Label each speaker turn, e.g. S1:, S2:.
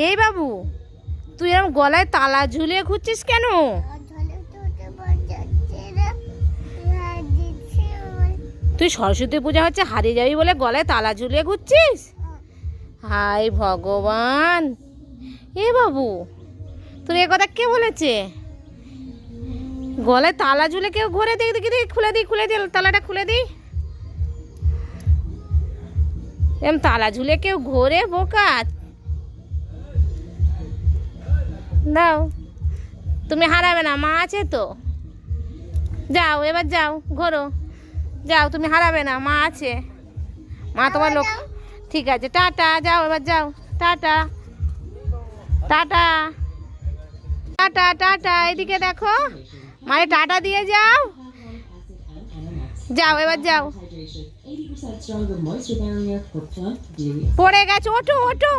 S1: এই বাবু, তুই এরকম গলায় তালা ঝুলিয়ে ঘুরছিস কেন? তুই সরস্বতী পূজা হচ্ছে হারিয়ে যাবি বলে গলায় তালা ঝুলিয়ে ঘুরছিস? হায় ভগবান! এ বাবু, তোর এ কথা কে বলেছে? গলায় তালা ঝুলে কেউ ঘুরে? দেখি দেখি দেখি, খুলে দিই খুলে দিই, তালাটা খুলে দিই। এরকম তালা ঝুলে কেউ ঘোরে বোকা? দাও, তুমি হারাবে না, মা আছে তো। যাও এবার যাও, ঘোরো, যাও, তুমি হারাবে না, মা আছে, মা তোমার লোক। ঠিক আছে, টাটা, যাও এবার যাও, টাটা টাটা টাটা টাটা। এদিকে দেখো, মায়ের টাটা দিয়ে যাও, যাও এবার যাও। পড়ে গেছে, ওঠো ওঠো।